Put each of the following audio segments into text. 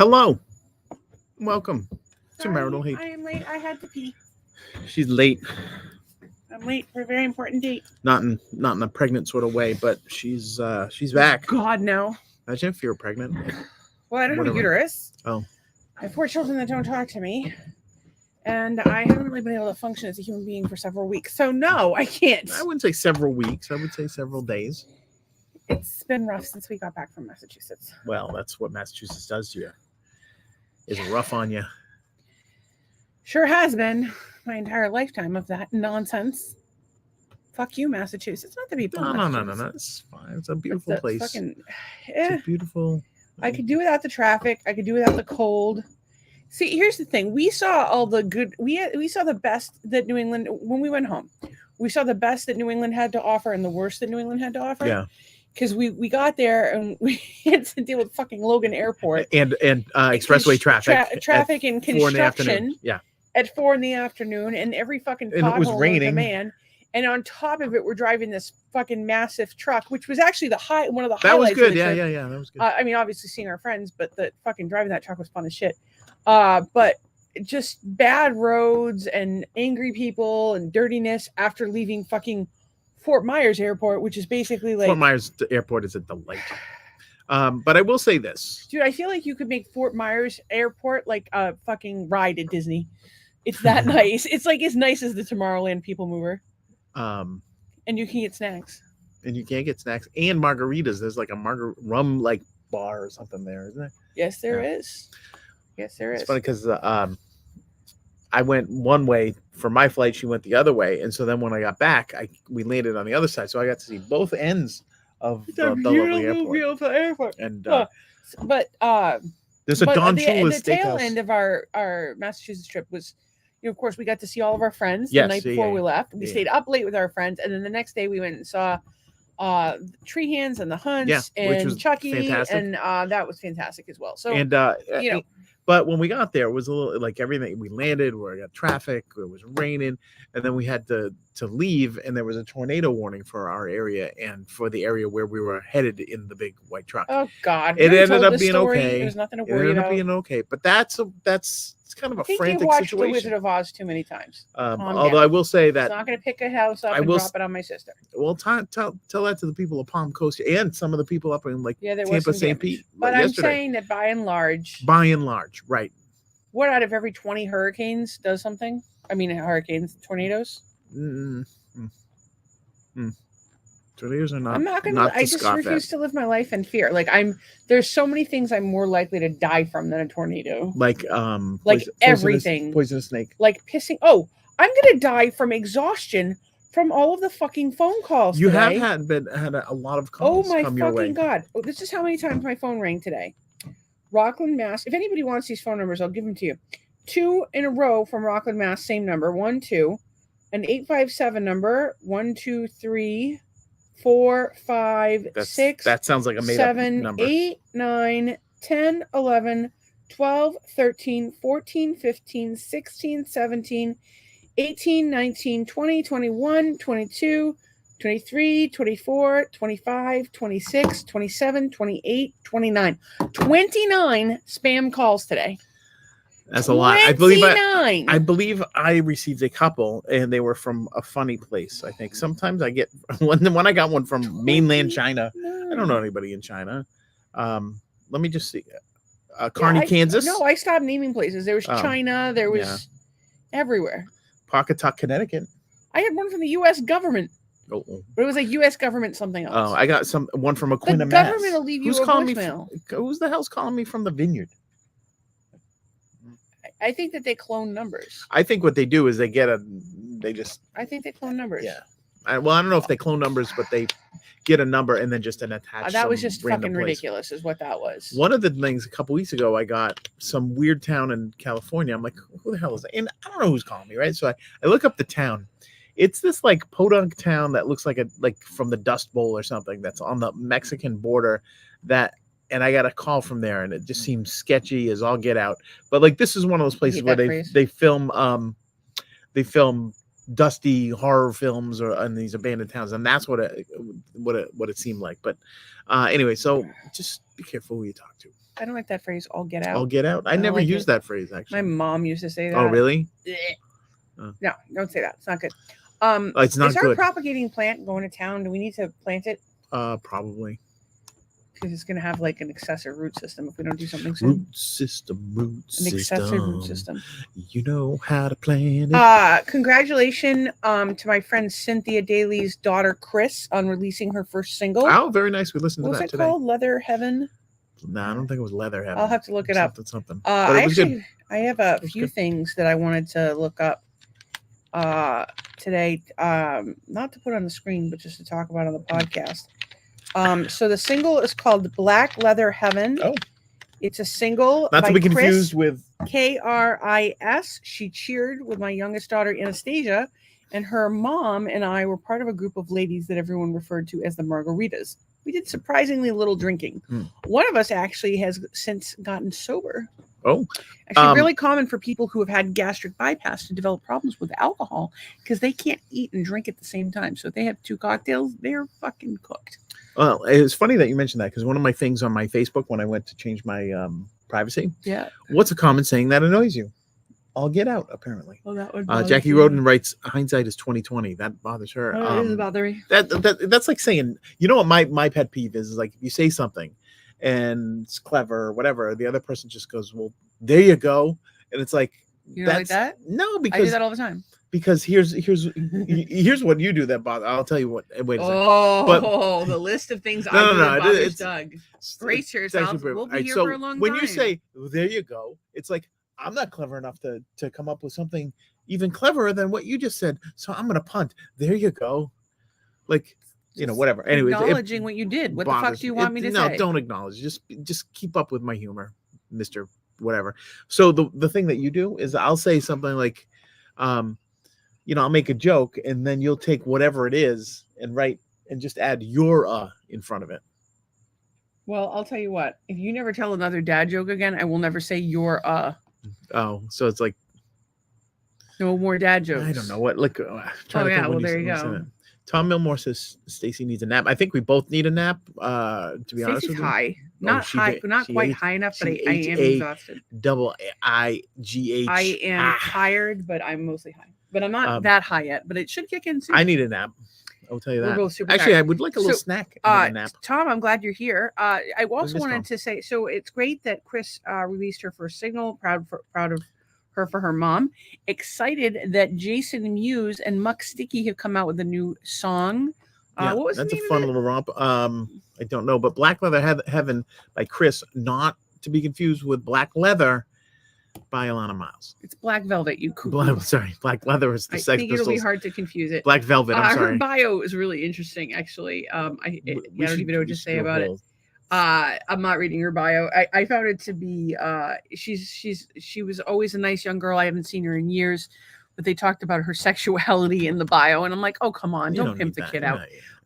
Hello. Welcome to Sorry, Marital Hate. I am late. I had to pee. She's late. I'm late for a very important date. Not in a pregnant sort of way, but she's back. God, no. Imagine if you're pregnant. Well, I don't have a Whatever. uterus. Oh. I have 4 children that don't talk to me. And I haven't really been able to function as a human being for several weeks. So, no, I can't. I wouldn't say several weeks. I would say several days. It's been rough since we got back from Massachusetts. Well, that's what Massachusetts does to you. Is rough on you. Sure has been my entire lifetime of that nonsense. Fuck you, Massachusetts. Not the people. No. It's fine. It's a beautiful place. Fucking, It's a beautiful. I could do without the traffic. I could do without the cold. See, here's the thing. We saw all the good. We saw the best that New England when we went home. We saw the best that New England had to offer and the worst that New England had to offer. Yeah. Because we got there and we had to deal with fucking Logan Airport and expressway traffic. Traffic and construction. Yeah. At 4 PM, and every fucking pothole and it was raining. Command. And on top of it, we're driving this fucking massive truck, which was actually one of the highlights. That was good. Of the Yeah. trip. That was good. I mean, obviously seeing our friends, but the fucking driving that truck was fun as shit. But just bad roads and angry people and dirtiness after leaving fucking Fort Myers Airport, which is basically like Fort Myers Airport is a delight. But I will say this, dude. I feel like you could make Fort Myers Airport like a fucking ride at Disney. It's that nice. It's like as nice as the Tomorrowland People Mover. And you can get snacks. And you can't get snacks and margaritas. There's like a rum like bar or something there, isn't there? Yes, there is. Yes, there is. It's funny because I went one way for my flight. She went the other way, and so then when I got back, we landed on the other side, so I got to see both ends of the lovely airport. Beautiful airport. And there's a Don Shula's the tail steakhouse. end of our Massachusetts trip was, of course, we got to see all of our friends the night before we left. We stayed up late with our friends, and then the next day we went and saw Tree Hands and the Hunts and Chucky, fantastic. And that was fantastic as well. So and but when we got there, it was a little like everything. We landed, we got traffic, it was raining, and then we had to leave, and there was a tornado warning for our area and for the area where we were headed in the big white truck. Oh God! It ended up being okay. There's nothing to worry about. It ended up being okay, but that's it's kind of a frantic watched situation. The Wizard of Oz too many times. Although I will say that I'm not going to pick a house up and drop it on my sister. Well, tell that to the people of Palm Coast and some of the people up in Tampa, St. Pete. But I'm saying that by and large, right. What out of every 20 hurricanes does something? I mean, tornadoes. Tornadoes are not. I'm not gonna. I just refuse to live my life in fear. Like there's so many things I'm more likely to die from than a tornado. Like everything. Poisonous snake. Like pissing. Oh, I'm gonna die from exhaustion from all of the fucking phone calls. You today. have had a lot of calls. Oh my come your fucking way. God! Oh, this is how many times my phone rang today. Rockland, Mass. If anybody wants these phone numbers, I'll give them to you. 2 in a row from Rockland, Mass. Same number. 1, 2. An 857 number. 1, 2, 3, 4, 5, 6. That sounds like a made 7, up number. 8, 9, 10, 11, 12, 13, 14, 15, 16, 17, 18, 19, 20, 21, 22, 23, 24, 25, 26, 27, 28, 29. 29 spam calls today. That's a lot. I believe I received a couple, and they were from a funny place. I think sometimes I get when I got one from mainland China. I don't know anybody in China. Let me just see. Kearney, Kansas. No, I stopped naming places. There was China. There was everywhere. Pawcatuck, Connecticut. I had one from the U.S. government. Oh. But it was like U.S. government something else. Oh, I got one from Aquina, the Mass. Government will leave you Who's a calling voicemail. Who's the hell's calling me from the Vineyard? I think that they clone numbers. I think what they do is I think they clone numbers. Yeah. I don't know if they clone numbers, but they get a number and then just an attached. That was just fucking ridiculous, is what that was. One of the things a couple weeks ago, I got some weird town in California. I'm like, who the hell is that? And I don't know who's calling me, right? So I look up the town. It's this like podunk town that looks like from the Dust Bowl or something that's on the Mexican border. And I got a call from there, and it just seems sketchy as all get out. But like this is one of those places where they film dusty horror films in these abandoned towns, and that's what it seemed like. But anyway, so just be careful who you talk to. I don't like that phrase. All get out. All get out. I never used that phrase actually. My mom used to say that. Oh, really? No, don't say that. It's not good. It's not is good. Our propagating plant going to town? Do we need to plant it? Probably. Because it's going to have like an excessive root system if we don't do something soon. Root system. Excessive root system. You know how to plant it. Congratulations to my friend Cynthia Daly's daughter Chris on releasing her first single. Oh, very nice. We listened to that today. What was it called? Leather Heaven? No, I don't think it was Leather Heaven. I'll have to look it up. Something. But it was good. I have a few things that I wanted to look up today. Not to put on the screen, but just to talk about on the podcast. So the single is called Black Leather Heaven. Oh. It's a single. Not to be confused with Kris. She cheered with my youngest daughter, Anastasia, and her mom and I were part of a group of ladies that everyone referred to as the Margaritas. We did surprisingly little drinking. One of us actually has since gotten sober. Oh, actually, really common for people who have had gastric bypass to develop problems with alcohol because they can't eat and drink at the same time. So if they have 2 cocktails, they're fucking cooked. Well, it's funny that you mentioned that because one of my things on my Facebook when I went to change my privacy. Yeah. What's a common saying that annoys you? I'll get out. Apparently. Well, that would. Jackie Roden writes, "Hindsight is 20/20." That bothers her. It is bothering. That's like saying, you know what my pet peeve is like if you say something and it's clever or whatever, the other person just goes, "Well, there you go," and it's like, you don't like that? No, because I do that all the time. Because here's what you do that bother. I'll tell you what. Wait a second. Oh, the list of things I do that bothers Doug. Brace yourself. We'll be here for a long time. When you say, well, there you go, it's like, I'm not clever enough to come up with something even cleverer than what you just said. So I'm going to punt. There you go. Like, whatever. Anyways, acknowledging what you did. What the fuck do you want me to say? No, don't acknowledge. Just keep up with my humor, Mr. Whatever. So the thing that you do is I'll say something like, I'll make a joke and then you'll take whatever it is and write and just add your in front of it. Well, I'll tell you what. If you never tell another dad joke again, I will never say your Oh, so it's like no more dad jokes. I don't know what. Like, well, there you go. Tom Milmore says Stacy needs a nap. I think we both need a nap. To be honest with you, high, not high, not quite high enough, but I am exhausted. IGH. I am tired, but I'm mostly high. But I'm not that high yet. But it should kick in soon. I need a nap. I'll tell you that. We're both super Actually, tired. I would like a little snack. Nap. Tom, I'm glad you're here. I also wanted to say, so it's great that Chris released her first single. Proud of her for her mom. Excited that Jason Mewes and Muck Sticky have come out with a new song. Yeah, what was that's the name a fun little romp. I don't know, but Black Leather Heaven by Chris, not to be confused with Black Leather by Alana Miles. It's Black Velvet, you cool. Black Leather is the Sex Pistols. I think it'll be hard to confuse it. Black Velvet, I'm sorry. Her bio is really interesting, actually. I don't even know what to say about it. I'm not reading her bio. I found it to be she was always a nice young girl. I haven't seen her in years, but they talked about her sexuality in the bio, and I'm like, oh, come on, don't pimp the kid out.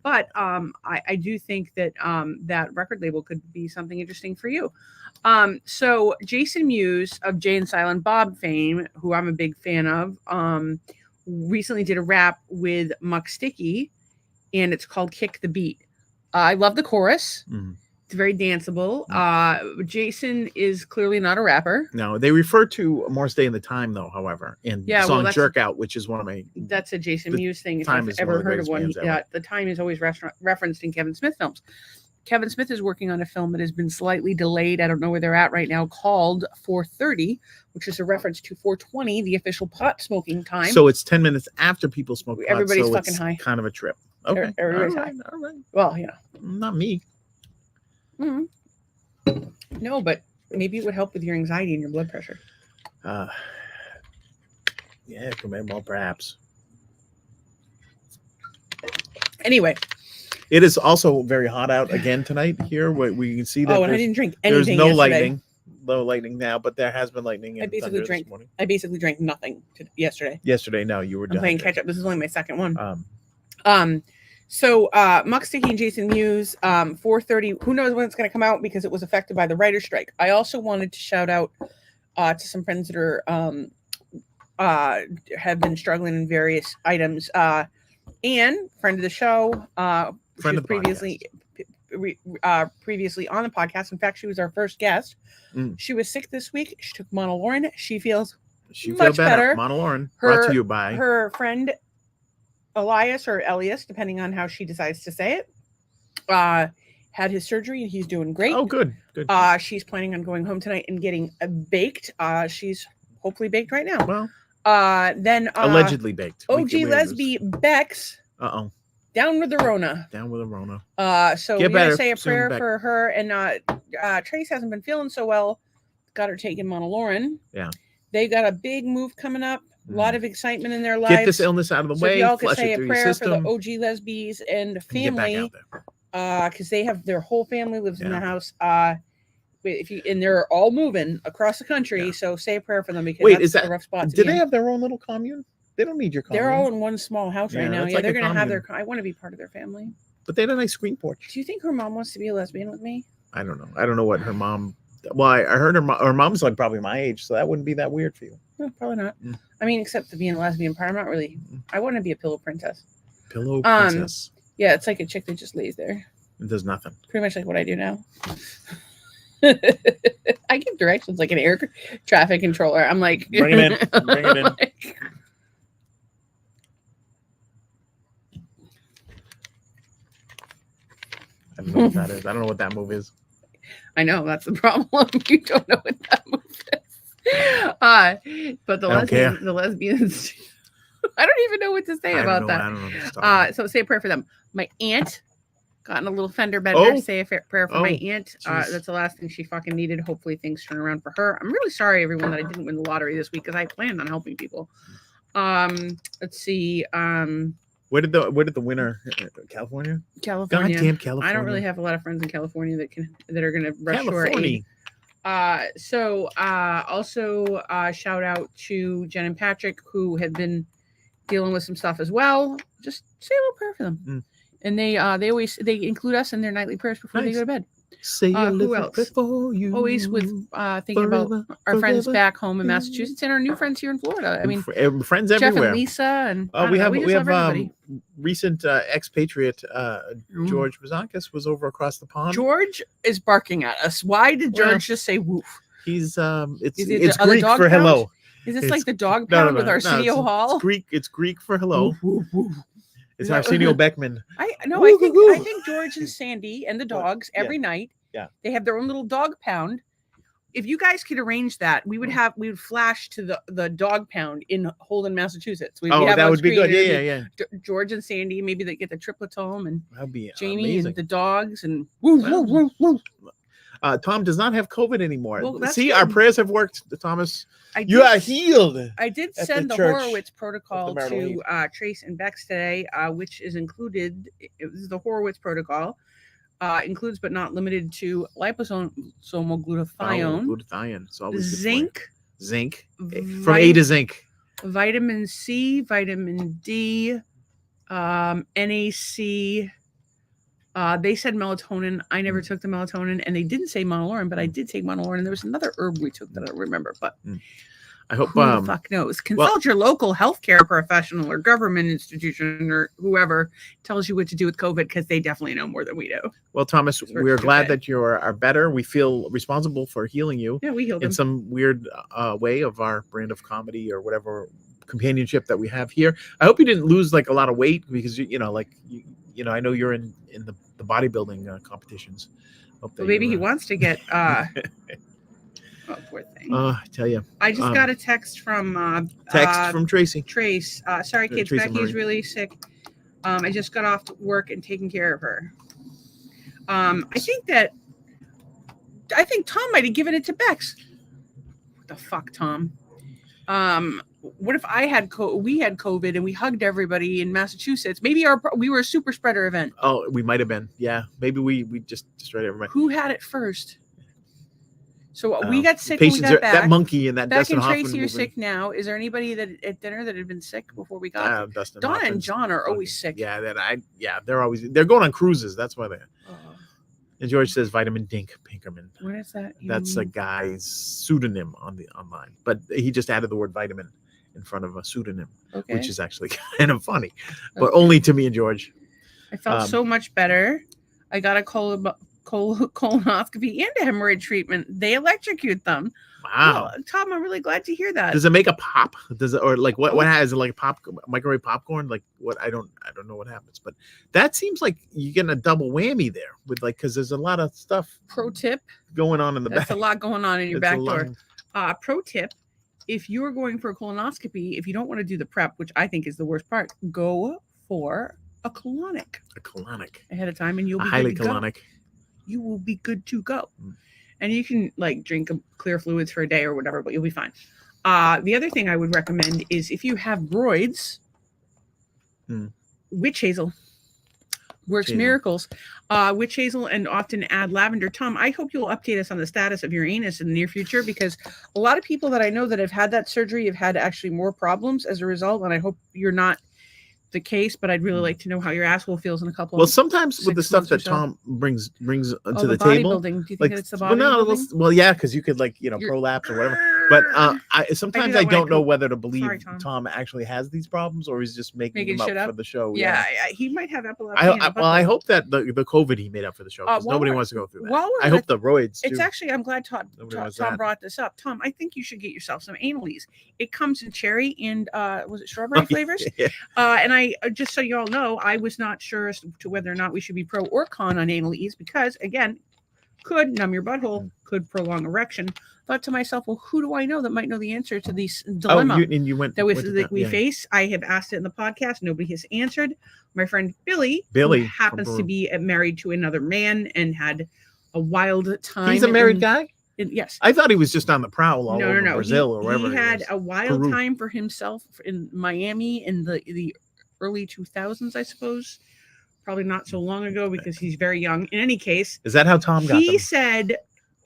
But I do think that that record label could be something interesting for you. So Jason Mewes of Jay and Silent Bob fame, who I'm a big fan of, recently did a rap with Muck Sticky, and it's called Kick the Beat. I love the chorus. Mm-hmm. It's very danceable. Jason is clearly not a rapper. No, they refer to Morris Day in the Time, though, however, in the song Jerk Out, which is one of my... That's a Jason Mewes thing. If I've ever heard of one. The Time is always referenced in Kevin Smith films. Kevin Smith is working on a film that has been slightly delayed. I don't know where they're at right now, called 4:30, which is a reference to 4:20, the official pot smoking time. So it's 10 minutes after people smoke pot. Everybody's fucking high. Kind of a trip. Okay. Everybody's high. All right. Well, Not me. Mm-hmm. No, but maybe it would help with your anxiety and your blood pressure. Yeah, well, perhaps. Anyway. It is also very hot out again tonight here. We can see that. Oh, and I didn't drink anything. There's yesterday. Low lightning now, but there has been lightning. I basically drank nothing yesterday. Yesterday, no, you were playing catch up. This is only my second one. So Muck Sticky and Jason Mewes, 4:30. Who knows when it's going to come out because it was affected by the writer's strike. I also wanted to shout out to some friends that are have been struggling in various items. Anne, friend of the show, previously on the podcast. In fact, she was our first guest. She was sick this week. She took Monolaurin. She feels much better. Monolaurin, brought to you by her friend Elias or Elias, depending on how she decides to say it. Had his surgery and he's doing great. Oh, good. She's planning on going home tonight and getting baked. She's hopefully baked right now. Well, then allegedly baked. OG lesbian Bex. Down with the Rona. So we're gonna say a prayer for her. And Trace hasn't been feeling so well. Got her taking Monolaurin. Yeah. They got a big move coming up. A lot of excitement in their lives. Get this illness out of the way. If y'all could say a prayer for the OG lesbians and family. Because they have their whole family lives in the house. And they're all moving across the country, so say a prayer for them because that's a rough spot. Do they have their own little commune? They don't need your commune. They're all in one small house right now. Yeah, they're gonna have their. I want to be part of their family. But they had a nice screen porch. Do you think her mom wants to be a lesbian with me? I don't know. I don't know what her mom. Well, I heard her mom's like probably my age, so that wouldn't be that weird for you. No, probably not. I mean, except to being a lesbian part, I'm not really. I want to be a pillow princess. Pillow princess. Yeah, it's like a chick that just lays there. It does nothing. Pretty much like what I do now. I give directions like an air traffic controller. I'm like, bring it in. Bring it in. Like, I don't know what that is. I don't know what that move is. I know that's the problem. You don't know what that move is. But the lesbians, I don't even know what to say about that. I don't know. So say a prayer for them. My aunt got in a little fender bender. Say a prayer for my aunt. That's the last thing she fucking needed. Hopefully things turn around for her. I'm really sorry, everyone, that I didn't win the lottery this week because I planned on helping people. Let's see. Where did the winner? California. Goddamn California. I don't really have a lot of friends in California that are gonna rush to our aid. Also shout out to Jen and Patrick who have been dealing with some stuff as well. Just say a little prayer for them. And they include us in their nightly prayers before they go to bed. Say a little prayer for you. Always with thinking about our friends back home in Massachusetts and our new friends here in Florida. I mean, friends Jeff everywhere. And Lisa and we have recent expatriate George Bazakis was over across the pond. George is barking at us. Why did George just say woof? He's it's Greek for hello. Is this like the dog pound with Arsenio Hall? It's Greek for hello. Woof, woof. It's Arsenio Beckman. I think George and Sandy and the dogs every night. Yeah. They have their own little dog pound. If you guys could arrange that, we would flash to the dog pound in Holden, Massachusetts. That would be good. Yeah. George and Sandy, maybe they get the triplets home and that'd be Jamie amazing. And the dogs and woo. Tom does not have COVID anymore. Well, see, our prayers have worked, Thomas. You are healed. I did send the Horowitz protocol to Trace and Bex today, which is included. It was the Horowitz protocol. Includes but not limited to liposomal glutathione. Glutathione. So zinc. From A to zinc. Vitamin C, vitamin D, NAC. They said melatonin. I never took the melatonin, and they didn't say Monolaurin, but I did take Monolaurin. And there was another herb we took that I don't remember, but I hope who the fuck knows. Consult your local healthcare professional or government institution or whoever tells you what to do with COVID because they definitely know more than we do. Well, Thomas, we're glad that you are better. We feel responsible for healing you. Yeah, we healed in some weird way of our brand of comedy or whatever companionship that we have here. I hope you didn't lose like a lot of weight because I know you're in the bodybuilding competitions. Well, maybe he wants to get. Oh, poor thing. I tell you. I just got a text from Tracy. Trace. Sorry, kids. Tracy Becky's really sick. I just got off work and taking care of her. I think Tom might have given it to Bex. What the fuck, Tom? What if we had COVID and we hugged everybody in Massachusetts? Maybe we were a super spreader event. Oh, we might have been. Yeah, maybe we just destroyed everybody. Who had it first? So we got sick when we got back. That monkey and that Beck Dustin and Hoffman Tracy are sick now. Is there anybody at dinner that had been sick before we got? Dustin Donna Hoffman's and John are always sick. Yeah, they're going on cruises. That's why they're. And George says vitamin Dink Pinkerman. What is that? That's a guy's pseudonym online, but he just added the word vitamin in front of a pseudonym, which is actually kind of funny, but only to me and George. I felt so much better. I got a colonoscopy and a hemorrhoid treatment. They electrocute them. Wow, well, Tom, I'm really glad to hear that. Does it make a pop? Does it, or like what has it, like microwave popcorn? Like what? I don't know what happens, but that seems like you're getting a double whammy there with like, because there's a lot of stuff. Pro tip going on in the back. That's a lot going on in your back door. Pro tip: if you're going for a colonoscopy, if you don't want to do the prep, which I think is the worst part, go for a colonic. A colonic ahead of time, and you'll be highly colonic. You will be good to go. And you can like drink clear fluids for a day or whatever, but you'll be fine. The other thing I would recommend is if you have roids, witch hazel works miracles. Witch hazel, and often add lavender. Tom, I hope you'll update us on the status of your anus in the near future, because a lot of people that I know that have had that surgery have had actually more problems as a result, and I hope you're not the case, but I'd really like to know how your asshole feels in a couple. Well, sometimes with the stuff that Tom brings to the table, do you think like, it's the bodybuilding? Well, yeah, because you could like prolapse or whatever. But sometimes I don't know whether to believe Tom actually has these problems or he's just making them up for the show. Yeah, he might have epilepsy. I hope that the COVID he made up for the show, because nobody wants to go through that. I hope the roids too. It's actually, I'm glad Tom brought this up. Tom, I think you should get yourself some Anal-Ease. It comes in cherry and was it strawberry flavors? Yeah. And I just so you all know, I was not sure as to whether or not we should be pro or con on Anal-Ease, because again, could numb your butthole, could prolong erection. Thought to myself, well, who do I know that might know the answer to this dilemma that we face? I have asked it in the podcast. Nobody has answered. My friend Billy who happens to be married to another man and had a wild time. He's a married guy? Yes. I thought he was just on the prowl all over Brazil or wherever. He had a wild time for himself in Miami in the early 2000s, I suppose. Probably not so long ago, because he's very young. In any case, is that how Tom got them? He said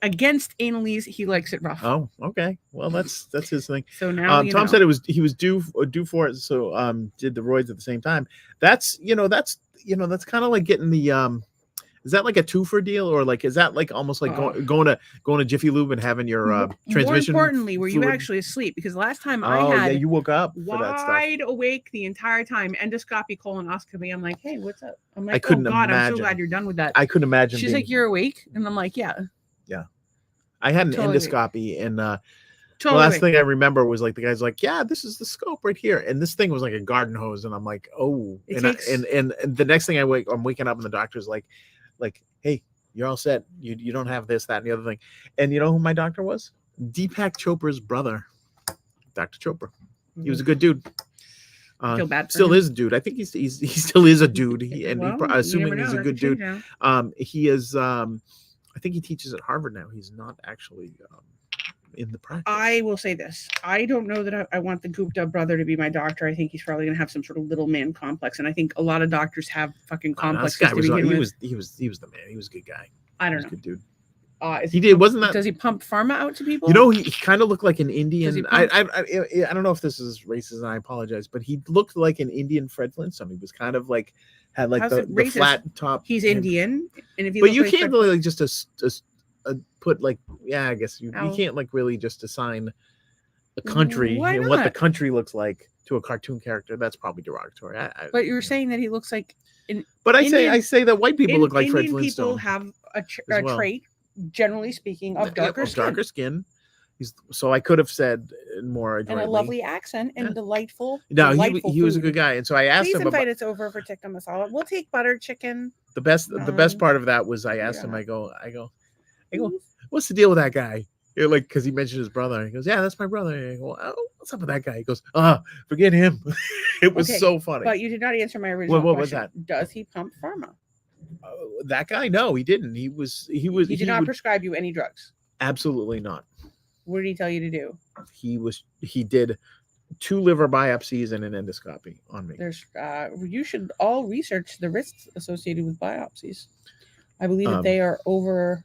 against Anal-Ease, he likes it rough. Oh, okay. Well, that's his thing. So now Tom said he was due for it, so did the roids at the same time. That's kind of like getting the is that like a twofer deal, or like is that like almost like going to Jiffy Lube and having your transmission? More importantly, were you actually asleep? Because last time you woke up wide awake the entire time, endoscopy, colonoscopy. I'm like, hey, what's up? I'm like, oh God, I'm so glad you're done with that. I couldn't imagine. She's like, you're awake, and I'm like, yeah. I had an endoscopy, and the last thing I remember was like the guy's like, yeah, this is the scope right here, and this thing was like a garden hose, and I'm like, oh, and the next thing I'm waking up, and the doctor's like, hey, you're all set. You don't have this, that, and the other thing. And you know who my doctor was? Deepak Chopra's brother, Dr. Chopra. He was a good dude. Feel bad for still him. is a dude. I think he still is a dude. Assuming he's a good dude. He is. I think he teaches at Harvard now. He's not actually in the practice. I will say this. I don't know that I want the Gupta brother to be my doctor. I think he's probably going to have some sort of little man complex. And I think a lot of doctors have fucking complexes. He was the man. He was a good guy. I don't know. Good dude. Wasn't that? Does he pump pharma out to people? He kind of looked like an Indian. I don't know if this is racist, and I apologize, but he looked like an Indian Fred Flintstone. He was kind of like had like the flat top. He's Indian, and if you can't really like just put like I guess you can't like really just assign a country and what the country looks like to a cartoon character. That's probably derogatory. But you're saying that he looks like. I say that white people look like Fred Flintstone. People have a trait, generally speaking, of darker skin. So I could have said more adroitly. And a lovely accent and delightful. No, he was a good guy, and so I asked him. Please invite us over for tikka masala. We'll take butter chicken. The best part of that was I asked him. I go, what's the deal with that guy? Like, because he mentioned his brother. He goes, yeah, that's my brother. I go, oh, what's up with that guy? He goes, forget him. It was so funny. But you did not answer my original question. What was that? Does he pump pharma? That guy? No, he didn't. He did not prescribe you any drugs. Absolutely not. What did he tell you to do? He did 2 liver biopsies and an endoscopy on me. You should all research the risks associated with biopsies. I believe that they are over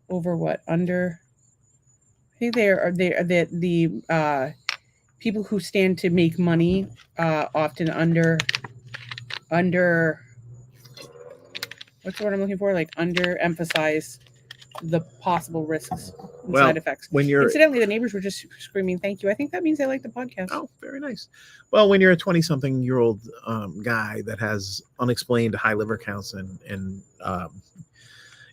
what? Under? I think the people who stand to make money often under what's the word I'm looking for? Like underemphasize the possible risks and side effects. When you're incidentally, the neighbors were just screaming thank you. I think that means they like the podcast. Oh, very nice. Well, when you're a 20-something-year-old guy that has unexplained high liver counts and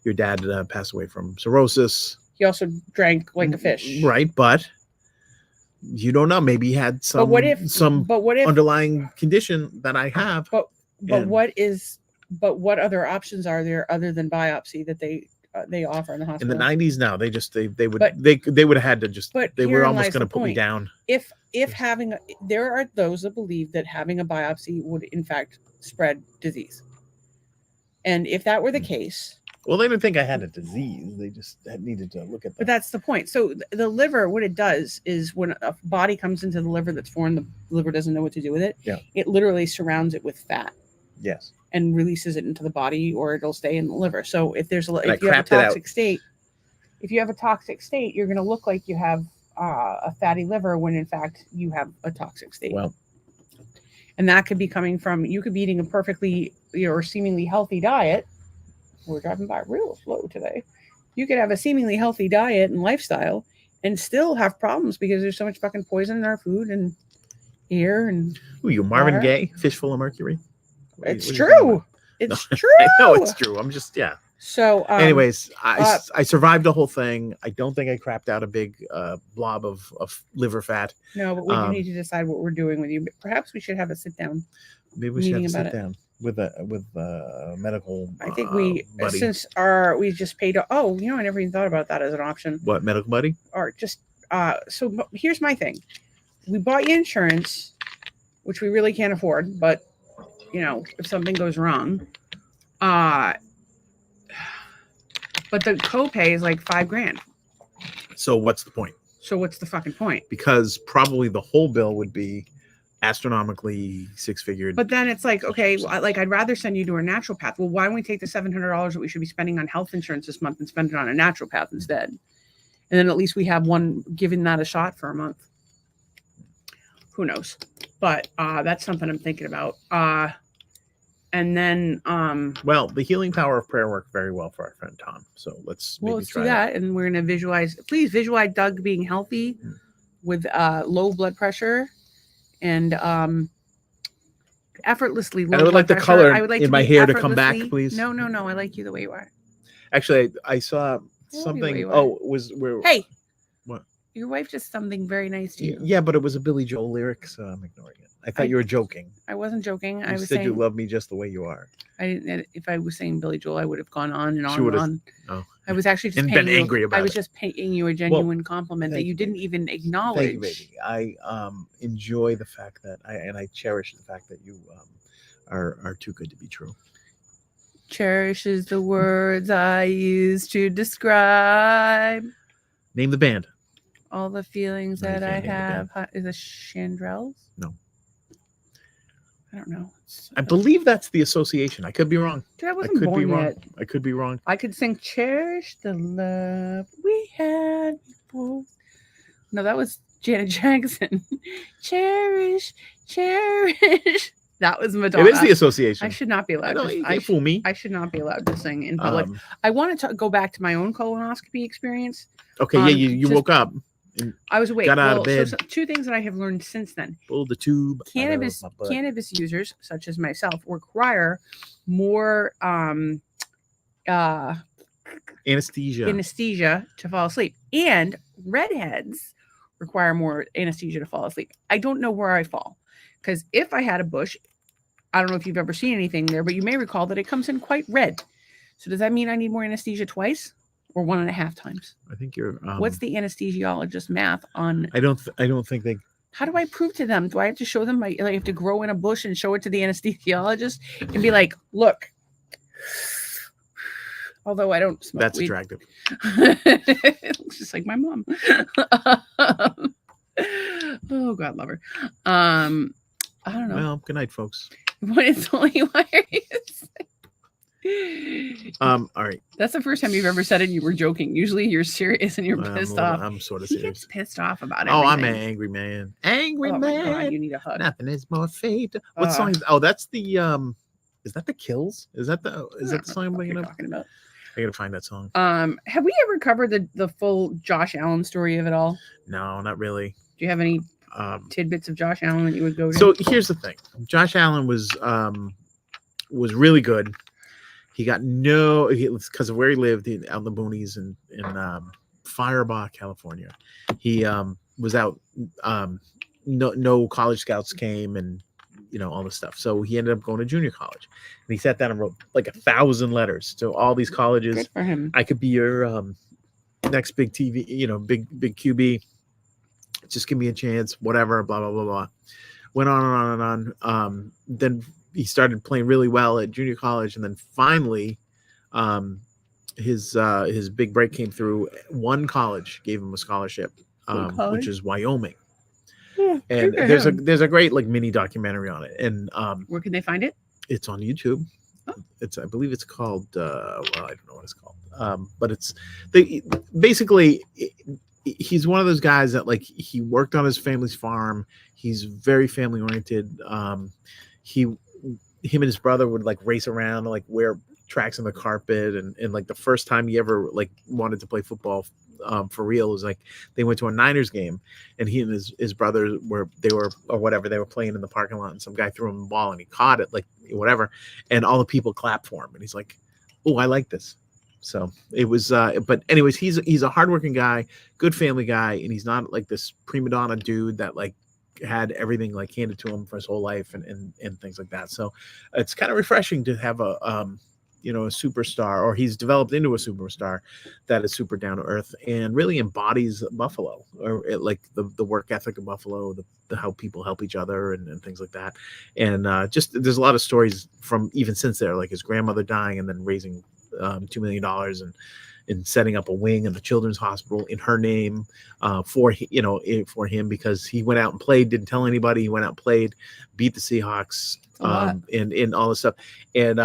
your dad passed away from cirrhosis. He also drank like a fish. Right, but you don't know. Maybe he had some underlying condition that I have. But what other options are there other than biopsy that they offer in the hospital? In the 90s, now they would have had to just. They were almost going to put me down. If there are those that believe that having a biopsy would in fact spread disease, and if that were the case. Well, they didn't think I had a disease. They just needed to look at that. But that's the point. So the liver, what it does is when a body comes into the liver that's foreign, the liver doesn't know what to do with it. Yeah. It literally surrounds it with fat. Yes. And releases it into the body, or it'll stay in the liver. So if you have a toxic state, you're going to look like you have a fatty liver when in fact you have a toxic state. Well, and that could be coming from, you could be eating a perfectly or seemingly healthy diet. We're driving by real slow today. You could have a seemingly healthy diet and lifestyle and still have problems because there's so much fucking poison in our food and air and. Ooh, you Marvin Gaye, Fish Full of Mercury. It's true. It's true. I know it's true. I'm just So, anyways, I survived the whole thing. I don't think I crapped out a big blob of liver fat. No, but we do need to decide what we're doing with you. Perhaps we should have a sit down. Maybe we should have a sit down with a medical. I think buddy. Since we just paid. Oh, I never even thought about that as an option. What, medical buddy? Or just so here's my thing. We bought you insurance, which we really can't afford, but if something goes wrong, but the copay is like $5,000. So what's the point? So what's the fucking point? Because probably the whole bill would be astronomically six-figured. But then it's like, okay, I'd rather send you to a naturopath. Well, why don't we take the $700 that we should be spending on health insurance this month and spend it on a naturopath instead? And then at least we have one giving that a shot for a month. Who knows? But that's something I'm thinking about. And then well, the healing power of prayer worked very well for our friend Tom. So let's try do that. And we're going to please visualize Doug being healthy with low blood pressure and effortlessly low blood pressure. I would like the color in my hair to come back, please. No. I like you the way you are. Actually, I saw something. Hey. What? Your wife just something very nice to you. Yeah, but it was a Billy Joel lyric, so I'm ignoring it. I thought you were joking. I wasn't joking. I was saying you love me just the way you are. I didn't. If I was saying Billy Joel, I would have gone on and on and on. Oh. I was actually just been angry about it. I was just paying you a genuine compliment that you didn't even acknowledge. Thank you, baby. I enjoy the fact that I cherish the fact that you are too good to be true. Cherish is the words I use to describe. Name the band. All the feelings that I have. Is it Chandrels? No. I don't know. I believe that's the association. I could be wrong. Dude, I wasn't born yet. I could be wrong. I could sing Cherish the Love We Had Before. No, that was Janet Jackson. Cherish. That was Madonna. It is the association. I should not be allowed to fool me. I should not be allowed to sing in public. I wanted to go back to my own colonoscopy experience. Okay, you woke up. I was awake. Got out of bed. So two things that I have learned since then. Pulled the tube. Cannabis users, such as myself, require more anesthesia to fall asleep. And redheads require more anesthesia to fall asleep. I don't know where I fall. Because if I had a bush, I don't know if you've ever seen anything there, but you may recall that it comes in quite red. So does that mean I need more anesthesia twice? Or 1.5 times? I think you're. What's the anesthesiologist math on? I don't think they. How do I prove to them? Do I have to show them? I have to grow in a bush and show it to the anesthesiologist and be like, "Look." Although I don't smoke That's weed. attractive. It looks just like my mom. Oh God, love her. I don't know. Well, good night, folks. What is only why are you saying? All right. That's the first time you've ever said it. You were joking. Usually you're serious and you're pissed off. I'm sort of serious. He gets pissed off about it. Oh, I'm an angry man. Angry man. My God, you need a hug. Nothing is more fate. What song is? Oh, that's the. Is that the Kills? Is that the song I'm thinking of? Talking about. I gotta find that song. Have we ever covered the full Josh Allen story of it all? No, not really. Do you have any tidbits of Josh Allen that you would go to? So here's the thing: Josh Allen was really good. He got because of where he lived out in the boonies in Firebaugh, California. He was out. No college scouts came, and all this stuff. So he ended up going to junior college, and he sat down and wrote like 1,000 letters to all these colleges. Good for him. I could be your next big TV, big QB. Just give me a chance, whatever, blah, blah, blah, blah. Went on and on and on. Then he started playing really well at junior college. And then finally, his big break came through. One college gave him a scholarship, which is Wyoming. Yeah, and there's a great like mini documentary on it. And where can they find it? It's on YouTube. Oh. I believe it's called, I don't know what it's called. But basically he's one of those guys that like he worked on his family's farm. He's very family oriented. Him and his brother would like race around, like wear tracks on the carpet, and like the first time he ever like wanted to play football for real was like they went to a Niners game, and he and his brother were playing in the parking lot, and some guy threw him the ball and he caught it, like whatever, and all the people clapped for him, and he's like, "Oh, I like this." So it was, but anyways, he's a hardworking guy, good family guy, and he's not like this prima donna dude that like had everything like handed to him for his whole life and things like that. So it's kind of refreshing to have a superstar, or he's developed into a superstar that is super down to earth and really embodies Buffalo, or like the work ethic of Buffalo, the how people help each other and things like that. And just there's a lot of stories from even since there, like his grandmother dying and then raising $2 million and setting up a wing in the children's hospital in her name for him, because he went out and played, didn't tell anybody. He went out and played, beat the Seahawks, and all this stuff. And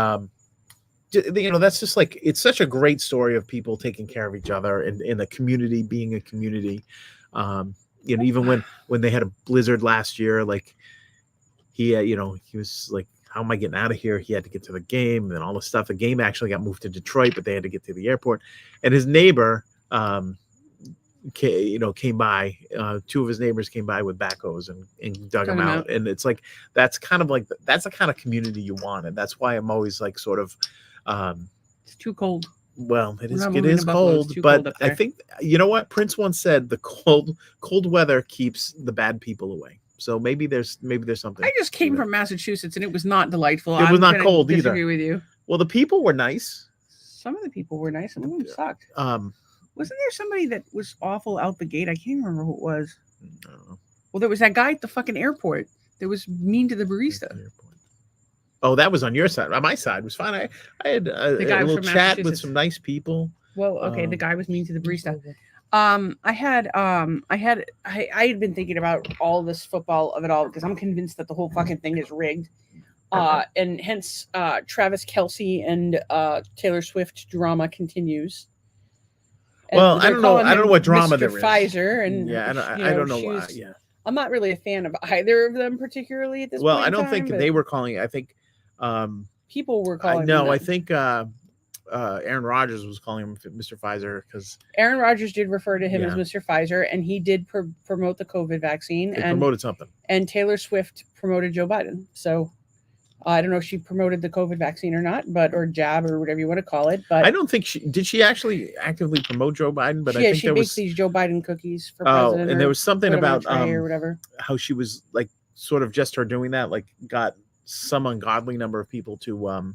that's just like, it's such a great story of people taking care of each other and in a community being a community. Even when they had a blizzard last year, like he was like, how am I getting out of here? He had to get to the game and all this stuff. The game actually got moved to Detroit, but they had to get to the airport. And his neighbor, came by. Two of his neighbors came by with backhoes and dug him out. And it's like, that's kind of like, that's the kind of community you want. And that's why I'm always like sort of, it's too cold. Well, it is cold, but I think, you know what? Prince once said the cold weather keeps the bad people away. So maybe there's something. I just came from Massachusetts and it was not delightful. It was not cold either. I disagree with you. Well, the people were nice. Some of the people were nice. Some of them sucked. Wasn't there somebody that was awful out the gate? I can't remember who it was. I don't know. Well, there was that guy at the fucking airport that was mean to the barista. Oh, that was on your side. On my side was fine. I had a little chat with some nice people. Well, okay, the guy was mean to the barista. I had been thinking about all this football of it all because I'm convinced that the whole fucking thing is rigged. And hence Travis Kelce and Taylor Swift drama continues. And well, I don't know what drama there is. Pfizer and I don't know why. Yeah. I'm not really a fan of either of them particularly at this point. Well, I don't think they were calling it. I think people were calling I think Aaron Rodgers was calling him Mr. Pfizer because Aaron Rodgers did refer to him as Mr. Pfizer, and he did promote the COVID vaccine. They promoted something. And Taylor Swift promoted Joe Biden. So I don't know if she promoted the COVID vaccine or not, or jab or whatever you want to call it. But I don't think she actually actively promote Joe Biden. But I think she baked these Joe Biden cookies for president. And there was something about or whatever. How she was like sort of just her doing that, like got some ungodly number of people to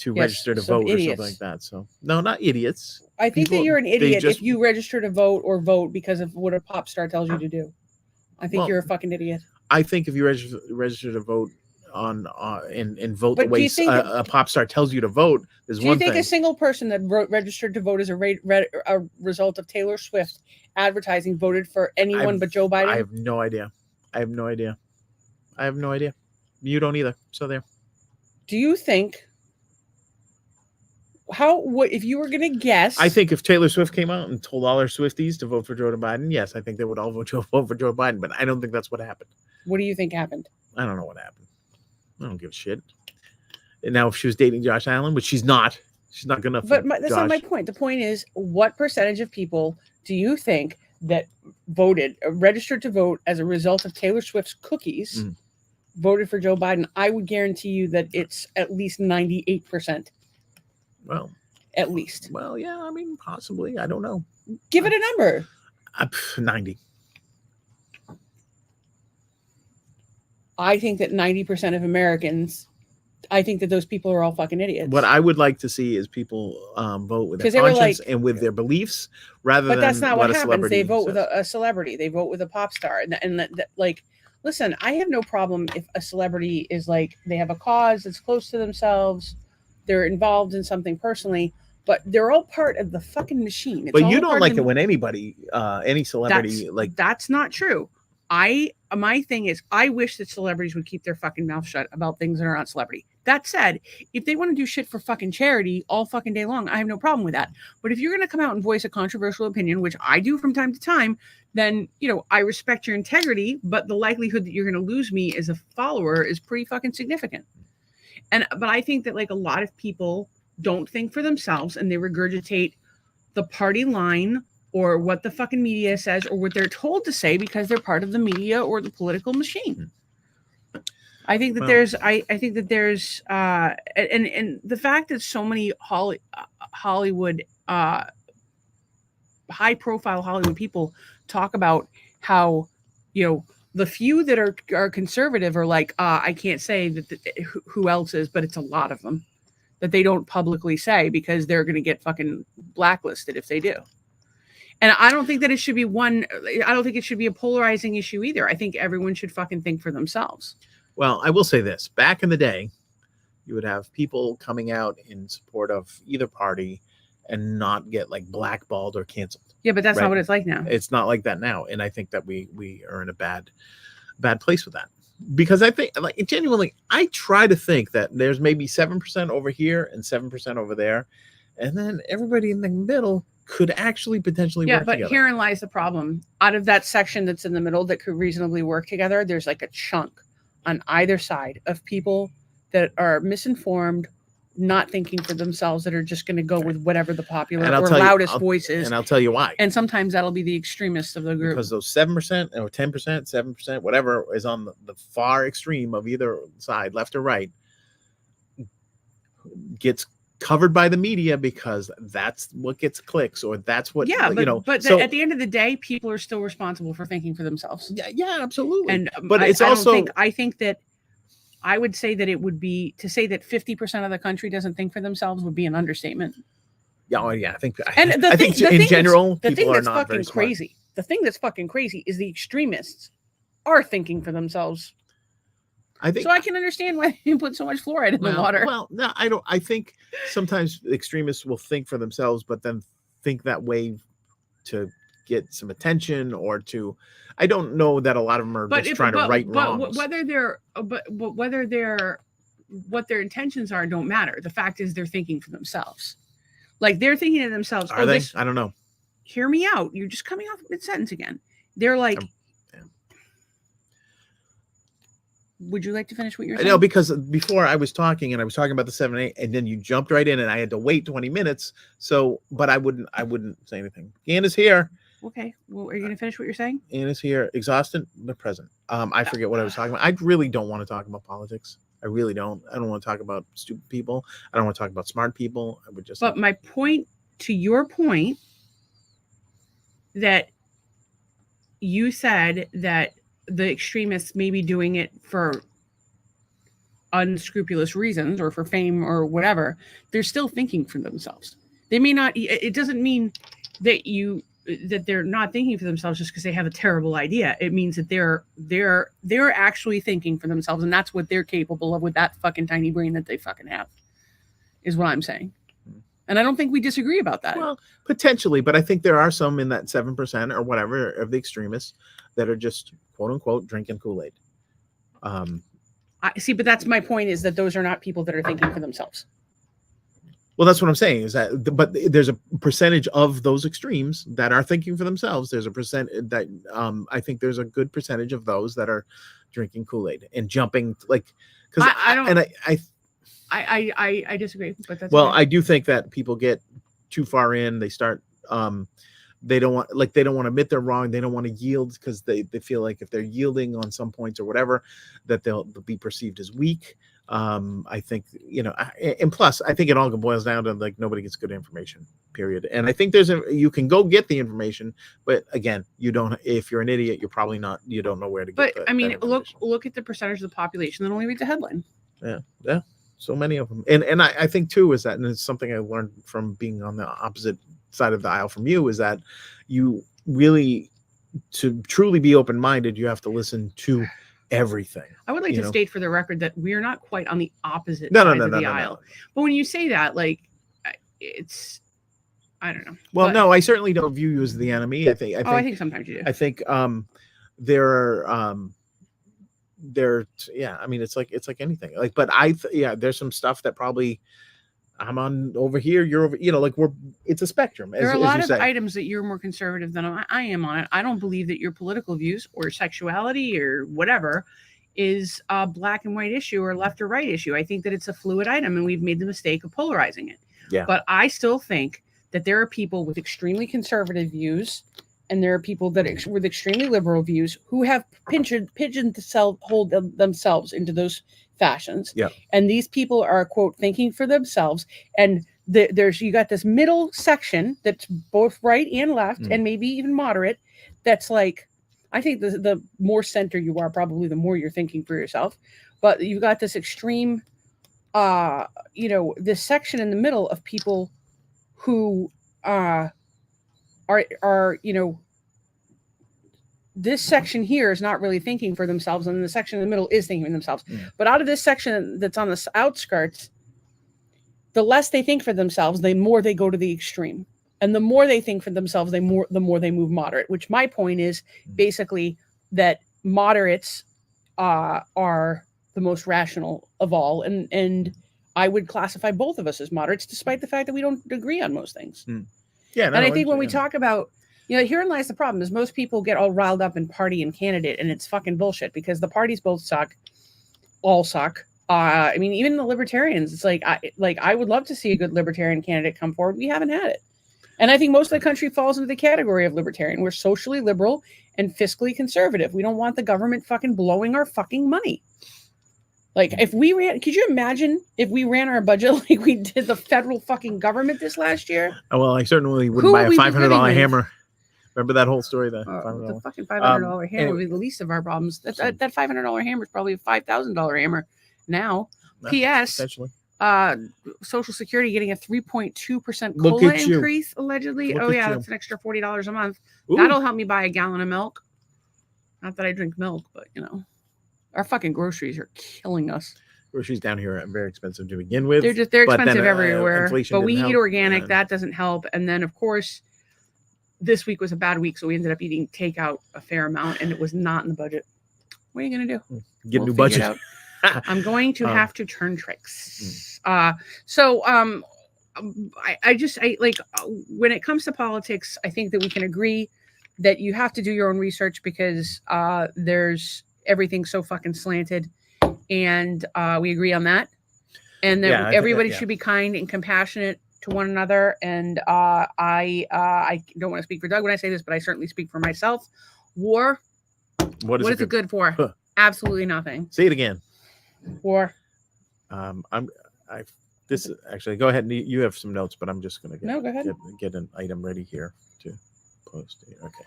register to vote or something like that. So no, not idiots. I think that you're an idiot if you register to vote or vote because of what a pop star tells you to do. I think you're a fucking idiot. I think if you register to vote and vote the way a pop star tells you to vote is one thing. Do you think a single person that registered to vote as a result of Taylor Swift advertising voted for anyone but Joe Biden? I have no idea. You don't either. So there. Do you think? What if you were going to guess? I think if Taylor Swift came out and told all her Swifties to vote for Joe Biden, yes, I think they would all vote for Joe Biden. But I don't think that's what happened. What do you think happened? I don't know what happened. I don't give a shit. And now, if she was dating Josh Allen, which she's not, She's not good enough. But that's not my point. The point is, what percentage of people do you think that registered to vote as a result of Taylor Swift's cookies, voted for Joe Biden? I would guarantee you that it's at least 98%. Well, at least. Well, yeah, I mean, possibly. I don't know. Give it a number. 90. I think that 90% of Americans, I think that those people are all fucking idiots. What I would like to see is people vote with their conscience and with their beliefs rather than. But that's not what happens. They vote with a celebrity. They vote with a pop star, and like, listen, I have no problem if a celebrity is like they have a cause that's close to themselves, they're involved in something personally, but they're all part of the fucking machine. It's but you don't like it when anybody, any celebrity, that's not true. My thing is, I wish that celebrities would keep their fucking mouth shut about things that are not celebrity. That said, if they want to do shit for fucking charity all fucking day long, I have no problem with that. But if you're going to come out and voice a controversial opinion, which I do from time to time, then, I respect your integrity, but the likelihood that you're going to lose me as a follower is pretty fucking significant. But I think that like a lot of people don't think for themselves and they regurgitate the party line or what the fucking media says or what they're told to say because they're part of the media or the political machine. I think that there's and the fact that so many Hollywood high profile Hollywood people talk about how the few that are conservative are like I can't say that who else is, but it's a lot of them that they don't publicly say because they're going to get fucking blacklisted if they do. And I don't think that it should be I don't think it should be a polarizing issue either. I think everyone should fucking think for themselves. Well, I will say this. Back in the day, you would have people coming out in support of either party and not get like blackballed or canceled. Yeah, but that's not what it's like now. It's not like that now. And I think that we are in a bad place with that. Because I think, like, genuinely, I try to think that there's maybe 7% over here and 7% over there. And then everybody in the middle could actually potentially work together. Yeah, but herein lies the problem. Out of that section that's in the middle that could reasonably work together, there's like a chunk on either side of people that are misinformed, not thinking for themselves, that are just going to go with whatever the popular or loudest voice is. And I'll tell you why. And sometimes that'll be the extremists of the group. Because those 7% or 10%, 7%, whatever is on the far extreme of either side, left or right, gets covered by the media because that's what gets clicks or that's what but at the end of the day, people are still responsible for thinking for themselves. Yeah, absolutely. And but I think that I would say that it would be to say that 50% of the country doesn't think for themselves would be an understatement. Yeah, I think in general people are not very smart. Crazy. The thing that's fucking crazy is the extremists are thinking for themselves. I can understand why you put so much fluoride in the water. Well, no, I don't. I think sometimes extremists will think for themselves, but then think that way to get some attention or to. I don't know that a lot of them are just trying to right wrongs. But whether they're what their intentions are don't matter. The fact is they're thinking for themselves. Like they're thinking to themselves. Are they? I don't know. Hear me out. You're just coming off mid-sentence again. They're like. Would you like to finish what you're saying? No, because before I was talking and I was talking about the 7-8, and then you jumped right in, and I had to wait 20 minutes. So, but I wouldn't say anything. Anna's here. Okay. Well, are you going to finish what you're saying? Anna's here, exhausted but present. I forget what I was talking about. I really don't want to talk about politics. I really don't. I don't want to talk about stupid people. I don't want to talk about smart people. I would just. But my point, to your point, that you said that the extremists may be doing it for unscrupulous reasons or for fame or whatever, they're still thinking for themselves. They may not, it doesn't mean that they're not thinking for themselves just because they have a terrible idea. It means that they're actually thinking for themselves, and that's what they're capable of with that fucking tiny brain that they fucking have, is what I'm saying. And I don't think we disagree about that. Well, potentially, but I think there are some in that 7% or whatever of the extremists that are just quote unquote drinking Kool-Aid. I see, but that's my point, is that those are not people that are thinking for themselves. Well, that's what I'm saying, is that, but there's a percentage of those extremes that are thinking for themselves. There's a percent that I think there's a good percentage of those that are drinking Kool-Aid and jumping, like, because I disagree, but that's well. okay. I do think that people get too far in. They start. They don't want to admit they're wrong. They don't want to yield because they feel like if they're yielding on some points or whatever, that they'll be perceived as weak. I think, and plus I think it all boils down to like nobody gets good information, period. And I think you can go get the information, but again, you don't. If you're an idiot, you're probably not. You don't know where to get. But I mean, look at the percentage of the population that only read the headline. Yeah, so many of them. And I think too is that, and it's something I learned from being on the opposite side of the aisle from you, is that you really, to truly be open-minded, you have to listen to everything. I would like to state for the record that we are not quite on the opposite side of the aisle. But when you say that, like, it's, I don't know. Well, no, I certainly don't view you as the enemy. I think sometimes you do. I think there are I mean, it's like anything. Like, but there's some stuff that probably I'm on over here, you're over, like it's a spectrum. There are a lot of items that you're more conservative than I am on it. I don't believe that your political views or sexuality or whatever is a black and white issue or left or right issue. I think that it's a fluid item and we've made the mistake of polarizing it. Yeah. But I still think that there are people with extremely conservative views and there are people that with extremely liberal views who have pigeonholed themselves into those fashions. Yeah. And these people are, quote, thinking for themselves. And you got this middle section that's both right and left and maybe even moderate. That's like, I think the more center you are, probably the more you're thinking for yourself. But you've got this extreme, this section in the middle of people who are this section here is not really thinking for themselves, and the section in the middle is thinking for themselves. But out of this section that's on the outskirts, the less they think for themselves, the more they go to the extreme. And the more they think for themselves, the more they move moderate, which my point is basically that moderates are the most rational of all. And I would classify both of us as moderates, despite the fact that we don't agree on most things. Yeah. And I think when we talk about, herein lies the problem is most people get all riled up in party and candidate, and it's fucking bullshit because the parties both suck, all suck. I mean, even the libertarians, it's like I would love to see a good libertarian candidate come forward. We haven't had it. And I think most of the country falls into the category of libertarian. We're socially liberal and fiscally conservative. We don't want the government fucking blowing our fucking money. Like if we could you imagine if we ran our budget like we did the federal fucking government this last year? Oh, well, I certainly wouldn't buy a $500 hammer. Remember that whole story? The fucking $500 hammer would be the least of our problems. That $500 hammer is probably a $5,000 hammer now. P.S. Social Security getting a 3.2% COLA increase allegedly. That's an extra $40 a month. Ooh. That'll help me buy a gallon of milk. Not that I drink milk, but our fucking groceries are killing us. Groceries down here are very expensive to begin with. They're expensive everywhere. But we eat organic. That doesn't help. And then of course, this week was a bad week, so we ended up eating takeout a fair amount, and it was not in the budget. What are you going to do? Get a new budget. I'm going to have to turn tricks. I when it comes to politics, I think that we can agree that you have to do your own research because there's everything so fucking slanted, and we agree on that. And that everybody should be kind and compassionate to one another. And I don't want to speak for Doug when I say this, but I certainly speak for myself. War. What is it good for? Huh. Absolutely nothing. Say it again. War. Actually, go ahead. You have some notes, but I'm just going to get an item ready here to post. Okay.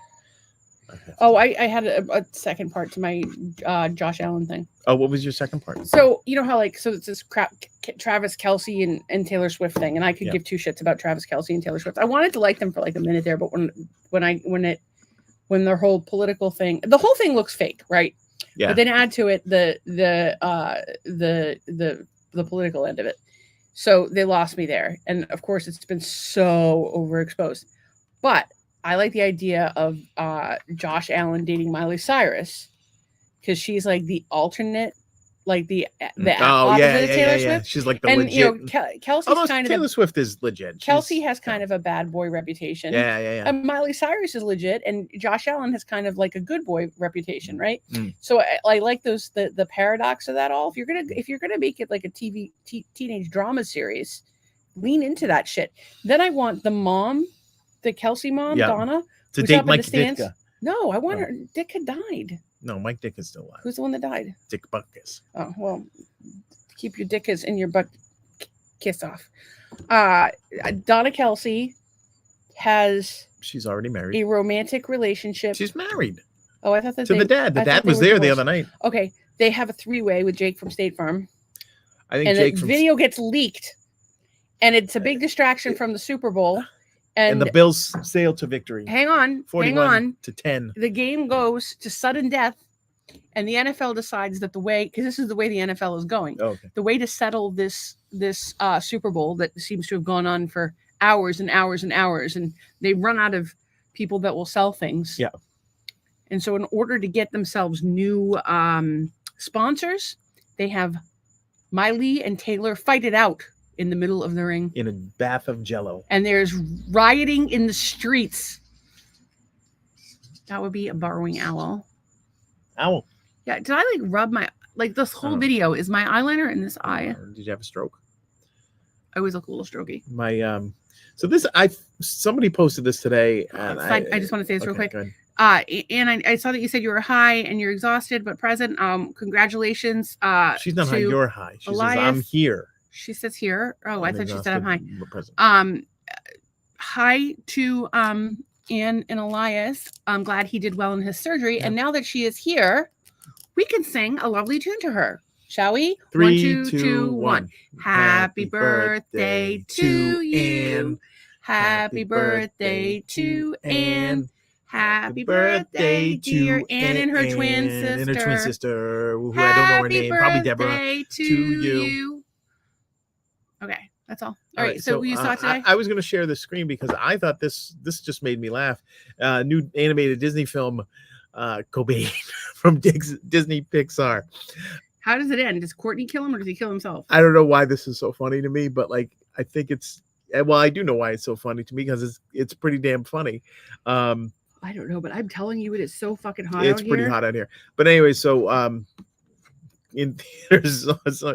Oh, I had a second part to my Josh Allen thing. Oh, what was your second part? So you know how so it's this Travis Kelce and Taylor Swift thing, and I could give two shits about Travis Kelce and Taylor Swift. I wanted to like them for like a minute there, but when their whole political thing, the whole thing looks fake, right? Yeah. But then add to it the political end of it. So they lost me there, and of course it's been so overexposed. But I like the idea of Josh Allen dating Miley Cyrus because she's like the alternate like the opposite of Taylor Swift. She's like the legit. Kelsey's kind of Taylor Swift is legit. Kelsey has kind of a bad boy reputation. Yeah. And Miley Cyrus is legit, and Josh Allen has kind of like a good boy reputation, right? So I like the paradox of that all. If you're gonna make it like a teenage drama series, lean into that shit. Then I want the Kelsey mom, Donna, to date Mike Ditka. No, I want her. Ditka died. No, Mike Dick is still alive. Who's the one that died? Dick Buckus. Oh, well, keep your dickas in your butt kiss off. Donna Kelsey she's already married. A romantic relationship. She's married. Oh, I thought that the dad. The dad was there the other night. Okay. They have a 3-way with Jake from State Farm. I think Jake the video gets leaked, and it's a big distraction from the Super Bowl. And the Bills sail to victory. Hang on. 41-10. The game goes to sudden death, and the NFL decides that because this is the way the NFL is going. Oh, okay. The way to settle this Super Bowl that seems to have gone on for hours and hours and hours, and they run out of people that will sell things. Yeah. And so in order to get themselves new sponsors, they have Miley and Taylor fight it out in the middle of the ring in a bath of jello, and there's rioting in the streets. That would be a borrowing owl. Yeah, did I rub my this whole video is my eyeliner in this eye? Did you have a stroke? I always look a little strokey. My somebody posted this today, and I just want to say this real quick. And I saw that you said you were high and you're exhausted but present. Congratulations. She's not high. You're high. She says I'm here. She says here. Oh, I thought she said I'm high. Hi to Anne and Elias. I'm glad he did well in his surgery. Yeah. And now that she is here, we can sing a lovely tune to her. Shall we? 3, 2, 1. Happy birthday to you. Happy birthday to Anne. Happy birthday, dear Anne and her twin sister. Who I don't know her name. Probably Deborah. To you. Okay, that's all. All right, so you saw today? I was going to share the screen because I thought this just made me laugh. New animated Disney film, Cobain from Disney Pixar. How does it end? Does Courtney kill him or does he kill himself? I don't know why this is so funny to me, but I think it's I do know why it's so funny to me because it's pretty damn funny. I don't know, but I'm telling you, it is so fucking hot. It's pretty hot out here. But anyway, so in theaters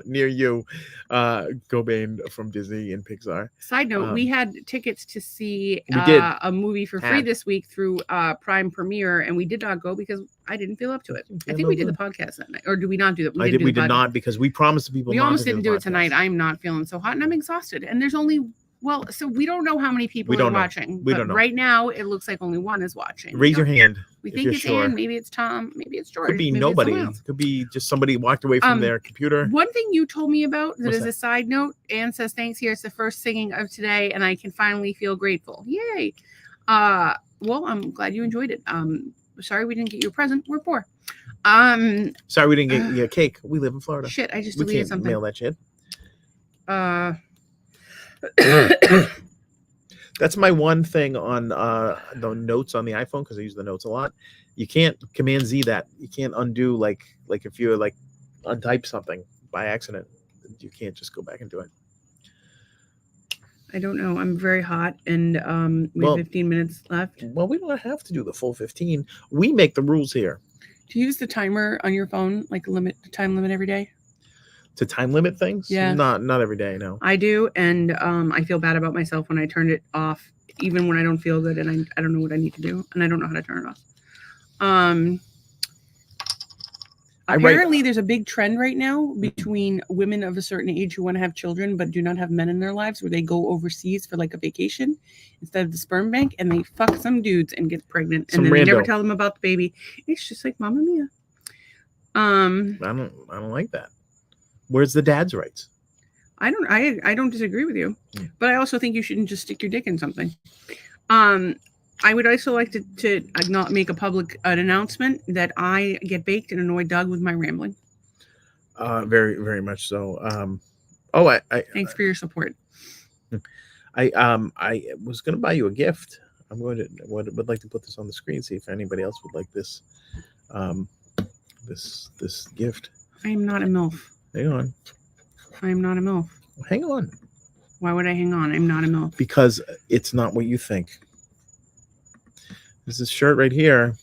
near you, Cobain from Disney and Pixar. Side note, we had tickets to see a movie for free this week through Prime Premiere, and we did not go because I didn't feel up to it. I think we did the podcast that night, or did we not do that? We did not because we promised the people. We almost didn't do it tonight. I'm not feeling so hot, and I'm exhausted. And there's only so we don't know how many people are watching. We don't know. Right now, it looks like only one is watching. Raise your hand. We think it's Anne. Maybe it's Tom. Maybe it's George. Could be nobody. Could be just somebody walked away from their computer. One thing you told me about that is a side note. Anne says, "Thanks. Here, it's the first singing of today, and I can finally feel grateful. Yay!" Well, I'm glad you enjoyed it. Sorry we didn't get you a present. We're poor. Sorry we didn't get you a cake. We live in Florida. Shit, I just deleted something. Mail that shit. That's my one thing on the notes on the iPhone because I use the notes a lot. You can't Command Z that. You can't undo like if you untype something by accident. You can't just go back and do it. I don't know. I'm very hot, and we have 15 minutes left. Well, we don't have to do the full 15. We make the rules here. Do you use the timer on your phone, like time limit every day? To time limit things? Yeah. Not every day, no. I do, and I feel bad about myself when I turned it off, even when I don't feel good, and I don't know what I need to do, and I don't know how to turn it off. Apparently, there's a big trend right now between women of a certain age who want to have children but do not have men in their lives, where they go overseas for a vacation instead of the sperm bank, and they fuck some dudes and get pregnant, and then they never tell them about the baby. It's just like Mamma Mia. I don't like that. Where's the dad's rights? I don't disagree with you, but I also think you shouldn't just stick your dick in something. I would also like to not make a public announcement that I get baked and annoy Doug with my rambling. Very, very much so. Thanks for your support. I was going to buy you a gift. Would like to put this on the screen, see if anybody else would like this, this gift. I am not a MILF. Hang on. I am not a MILF. Hang on. Why would I hang on? I'm not a MILF. Because it's not what you think. There's this shirt right here.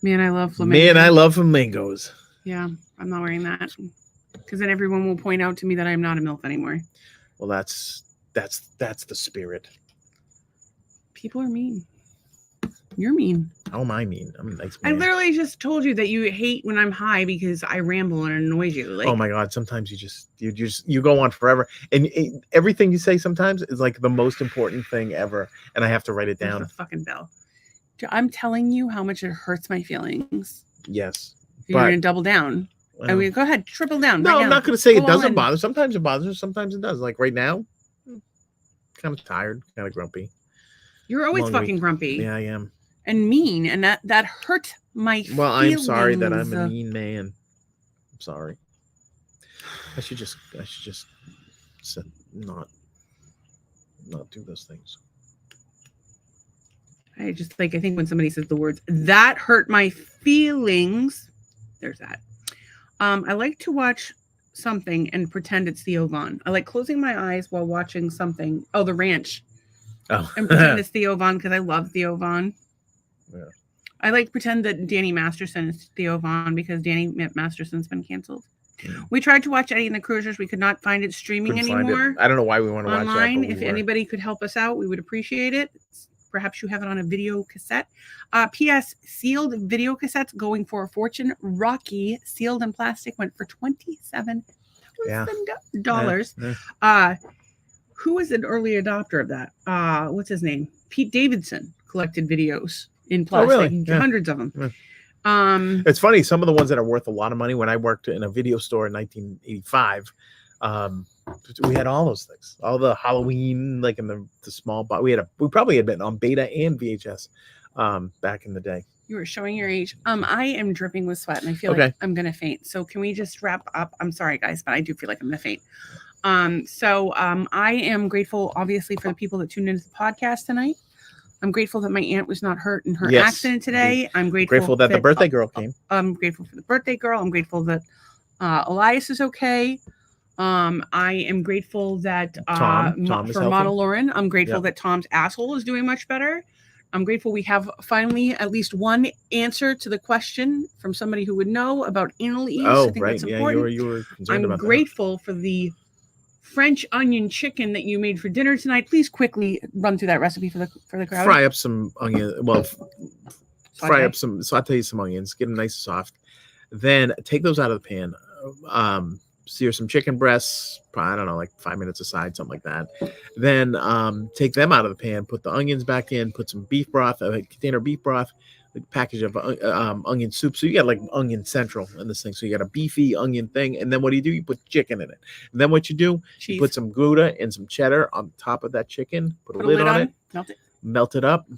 Man, I love flamingos. Man, I love flamingos. Yeah, I'm not wearing that. Because then everyone will point out to me that I'm not a MILF anymore. Well, that's the spirit. People are mean. You're mean. How am I mean? I'm a nice man. I literally just told you that you hate when I'm high because I ramble and it annoys you. Like, oh my God! Sometimes you go on forever, and everything you say sometimes is like the most important thing ever, and I have to write it down. The fucking bell. I'm telling you how much it hurts my feelings. Yes, you're gonna double down. I mean, go ahead, triple down. No, right I'm now. not gonna say it doesn't bother. Sometimes it bothers. Sometimes it does. Like right now, kind of tired, kind of grumpy. You're always fucking grumpy. Yeah, I am. And mean, and that hurt my feelings. Well, I'm sorry that I'm a mean man. I'm sorry. I should just not do those things. I think when somebody says the words that hurt my feelings, there's that. I like to watch something and pretend it's Theo Von. I like closing my eyes while watching something. Oh, The Ranch. Oh, and pretend it's Theo Von because I love Theo Von. Yeah. I like to pretend that Danny Masterson is Theo Von because Danny Masterson's been canceled. Yeah. We tried to watch Eddie and the Cruisers. We could not find it streaming anymore. I don't know why we want to watch online. that. If anybody could help us out, we would appreciate it. Perhaps you have it on a video cassette. P.S. Sealed video cassettes going for a fortune. Rocky sealed in plastic went for $27,000. Yeah. Who was an early adopter of that? What's his name? Pete Davidson collected videos in plastic. Oh, really? Yeah. Hundreds of them. Yeah. It's funny. Some of the ones that are worth a lot of money. When I worked in a video store in 1985, we had all those things, all the Halloween, like in the small box. We probably had been on beta and VHS back in the day. You were showing your age. I am dripping with sweat and I feel like I'm gonna faint. So can we just wrap up? I'm sorry guys, but I do feel like I'm gonna faint. I am grateful obviously for the people that tuned into the podcast tonight. I'm grateful that my aunt was not hurt in her accident today. I'm grateful that the birthday girl came. I'm grateful for the birthday girl. I'm grateful that Elias is okay. I am grateful that for Mona Lauren. I'm grateful that Tom's asshole is doing much better. I'm grateful we have finally at least one answer to the question from somebody who would know about anal ease. Oh, I think right. That's important. You were concerned about that. I'm grateful for the French onion chicken that you made for dinner tonight. Please quickly run through that recipe for the crowd. Fry up some onion. Well, saute some onions, get them nice and soft. Then take those out of the pan. Sear some chicken breasts, I don't know, like 5 minutes aside, something like that. Then take them out of the pan, put the onions back in, put some beef broth, a container of beef broth, a package of onion soup. So you got like onion central in this thing. So you got a beefy onion thing. And then what do? You put chicken in it. And then what you do, you put some Gouda and some cheddar on top of that chicken, put a lid on it, melt it up.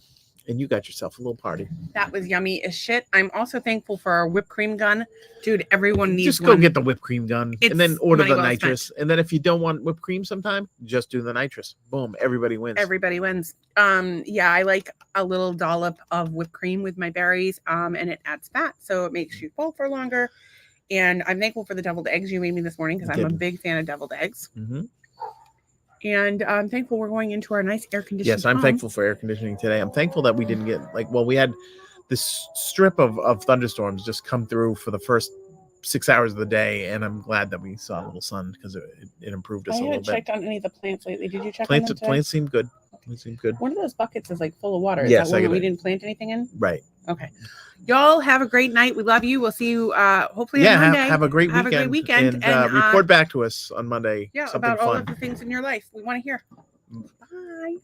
And you got yourself a little party. That was yummy as shit. I'm also thankful for our whipped cream gun. Dude, everyone needs just go get the whipped cream gun and then order the nitrous. And then if you don't want whipped cream sometime, just do the nitrous. Boom. Everybody wins. Everybody wins. I like a little dollop of whipped cream with my berries. And it adds fat. So it makes you full for longer. And I'm thankful for the deviled eggs you made me this morning because I'm a big fan of deviled eggs. Mm-hmm. And I'm thankful we're going into our nice air conditioning. Yes, I'm thankful for air conditioning today. I'm thankful that we didn't get we had this strip of thunderstorms just come through for the first 6 hours of the day. And I'm glad that we saw a little sun because it improved us a little bit. I haven't checked on any of the plants lately. Did you check on them? Plants seem good. One of those buckets is like full of water. Is yes, that one that we didn't plant anything in? Right. Okay. Y'all have a great night. We love you. We'll see you hopefully on Monday. Have a great weekend. Have a great weekend. And report back to us on Monday. Yeah, about all of the things in your life we want to hear. Bye.